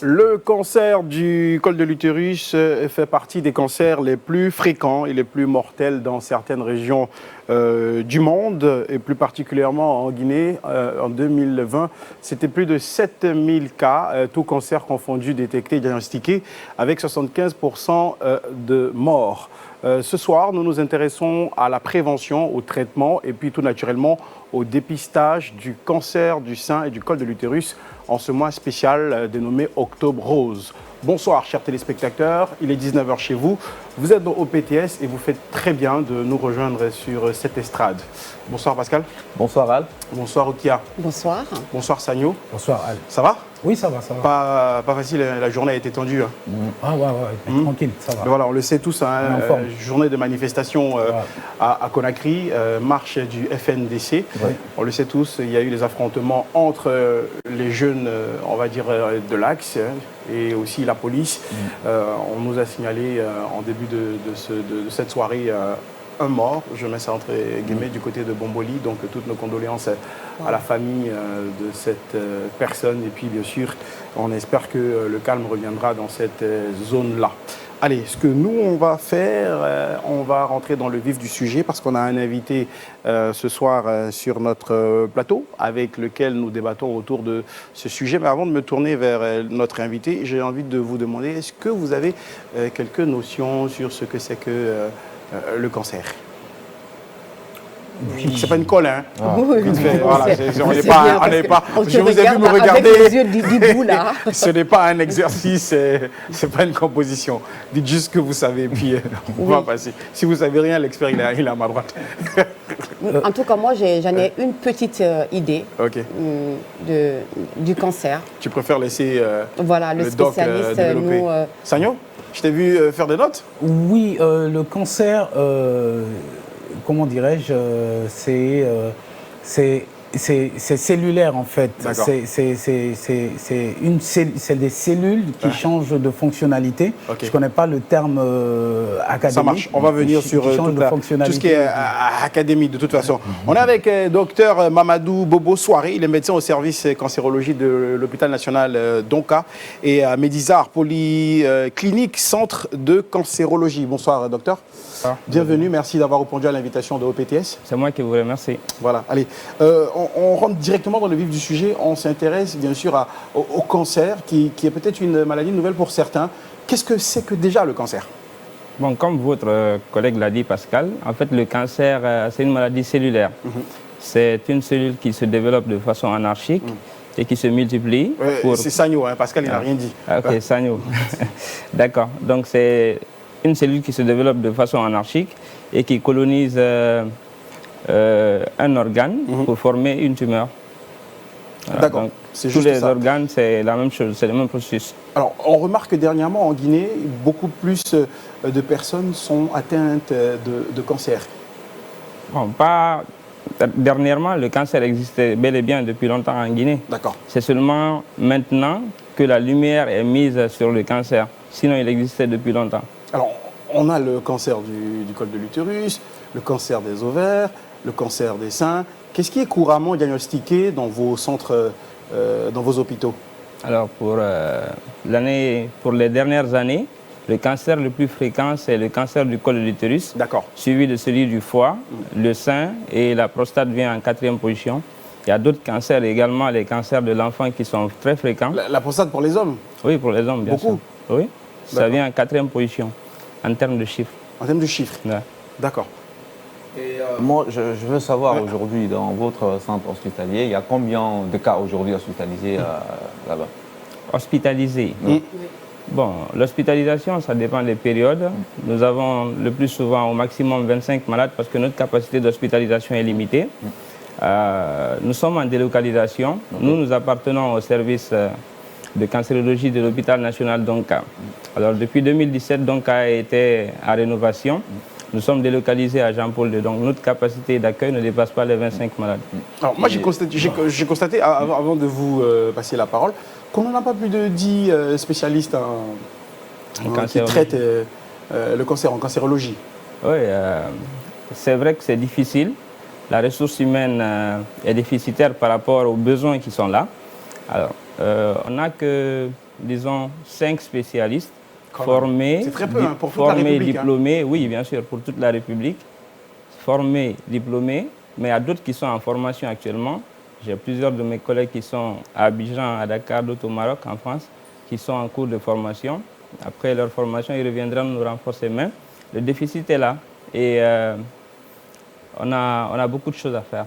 Le cancer du col de l'utérus fait partie des cancers les plus fréquents et les plus mortels dans certaines régions du monde, et plus particulièrement en Guinée. En 2020, c'était plus de 7000 cas, tous cancers confondus, détectés et diagnostiqués, avec 75% de morts. Ce soir, nous nous intéressons à la prévention, au traitement et puis tout naturellement au dépistage du cancer du sein et du col de l'utérus en ce mois spécial dénommé Octobre Rose. Bonsoir chers téléspectateurs, il est 19h chez vous, vous êtes au PTS et vous faites très bien de nous rejoindre sur cette estrade. Bonsoir Pascal. Bonsoir Al. Bonsoir Outia. Bonsoir. Bonsoir Sagno. Bonsoir Al. Ça va? Oui, ça va, ça va. Pas facile, la journée a été tendue. Ah ouais, tranquille, ça va. Mais voilà, on le sait tous, journée de manifestation à Conakry, marche du FNDC. Oui. On le sait tous, il y a eu des affrontements entre les jeunes, on va dire, de l'Axe et aussi la police. On nous a signalé en début de cette soirée un mort, je mets ça entre guillemets, du côté de Bomboli, donc toutes nos condoléances à la famille de cette personne, et puis bien sûr on espère que le calme reviendra dans cette zone-là. Allez, ce que nous on va faire, on va rentrer dans le vif du sujet parce qu'on a un invité ce soir sur notre plateau avec lequel nous débattons autour de ce sujet. Mais avant de me tourner vers notre invité, j'ai envie de vous demander, est-ce que vous avez quelques notions sur ce que c'est que le cancer? Oui. C'est pas une colle, hein? Ah. Oui, voilà, on n'est pas. Je vous ai vu me regarder. Avec les yeux d'Ibou, là. Ce n'est pas un exercice, c'est pas une composition. Dites juste ce que vous savez, puis on va passer. Si vous savez rien, l'expert il est à ma droite. En tout cas, moi, j'en ai une petite idée du cancer. Tu préfères laisser le spécialiste développer. Sagno, je t'ai vu faire des notes. Oui, le cancer, comment dirais-je, c'est cellulaire en fait. C'est des cellules qui changent de fonctionnalité. Je ne connais pas le terme académique. Ça marche, on va venir sur tout ce qui est académique de toute façon. On est avec docteur Mamadou Bobo Souaré, il est médecin au service cancérologie de l'hôpital national Donka et à Médizar, polyclinique, centre de cancérologie. Bonsoir docteur. Bienvenue, merci d'avoir répondu à l'invitation de OPTS. C'est moi qui vous remercie. Voilà, allez, on rentre directement dans le vif du sujet. On s'intéresse bien sûr au cancer, qui est peut-être une maladie nouvelle pour certains. Qu'est-ce que c'est que déjà le cancer? Bon, comme votre collègue l'a dit, Pascal, en fait, le cancer, c'est une maladie cellulaire. C'est une cellule qui se développe de façon anarchique et qui se multiplie. C'est Sagno, hein, Pascal, il n'a rien dit. Ok, Sagno. D'accord, donc c'est une cellule qui se développe de façon anarchique et qui colonise un organe pour former une tumeur. Voilà, d'accord. Tous les organes, c'est la même chose, c'est le même processus. Alors, on remarque que dernièrement, en Guinée, beaucoup plus de personnes sont atteintes de cancer. Bon, pas dernièrement, le cancer existait bel et bien depuis longtemps en Guinée. D'accord. C'est seulement maintenant que la lumière est mise sur le cancer. Sinon, il existait depuis longtemps. Alors, on a le cancer du col de l'utérus, le cancer des ovaires, le cancer des seins. Qu'est-ce qui est couramment diagnostiqué dans vos centres, dans vos hôpitaux? Alors, pour les dernières années, le cancer le plus fréquent, c'est le cancer du col de l'utérus, suivi de celui du foie, le sein et la prostate vient en 4e position. Il y a d'autres cancers également, les cancers de l'enfant qui sont très fréquents. La prostate pour les hommes? Oui, pour les hommes, bien sûr. Beaucoup? Oui, ça vient en 4e position, en termes de chiffres. En termes de chiffres? Ouais. D'accord. Et moi, je veux savoir aujourd'hui, dans votre centre hospitalier, il y a combien de cas aujourd'hui hospitalisés là-bas? Hospitalisés? Bon, l'hospitalisation, ça dépend des périodes. Nous avons le plus souvent au maximum 25 malades parce que notre capacité d'hospitalisation est limitée. Nous sommes en délocalisation. Nous appartenons au service de cancérologie de l'hôpital national Donka. Alors, depuis 2017, Donka a été à rénovation. Nous sommes délocalisés à Jean-Paul II, donc notre capacité d'accueil ne dépasse pas les 25 malades. Alors, moi, j'ai constaté, avant de vous passer la parole, qu'on n'en a pas plus de 10 spécialistes qui traitent le cancer en cancérologie. Oui, c'est vrai que c'est difficile. La ressource humaine est déficitaire par rapport aux besoins qui sont là. Alors, on n'a que disons, 5 spécialistes formés, c'est très peu, hein, pour toute la République, diplômés, oui, bien sûr, pour toute la République, formés, diplômés, mais il y a d'autres qui sont en formation actuellement. J'ai plusieurs de mes collègues qui sont à Abidjan, à Dakar, d'autres au Maroc, en France, qui sont en cours de formation. Après leur formation, ils reviendront nous renforcer. Mais le déficit est là et on a beaucoup de choses à faire.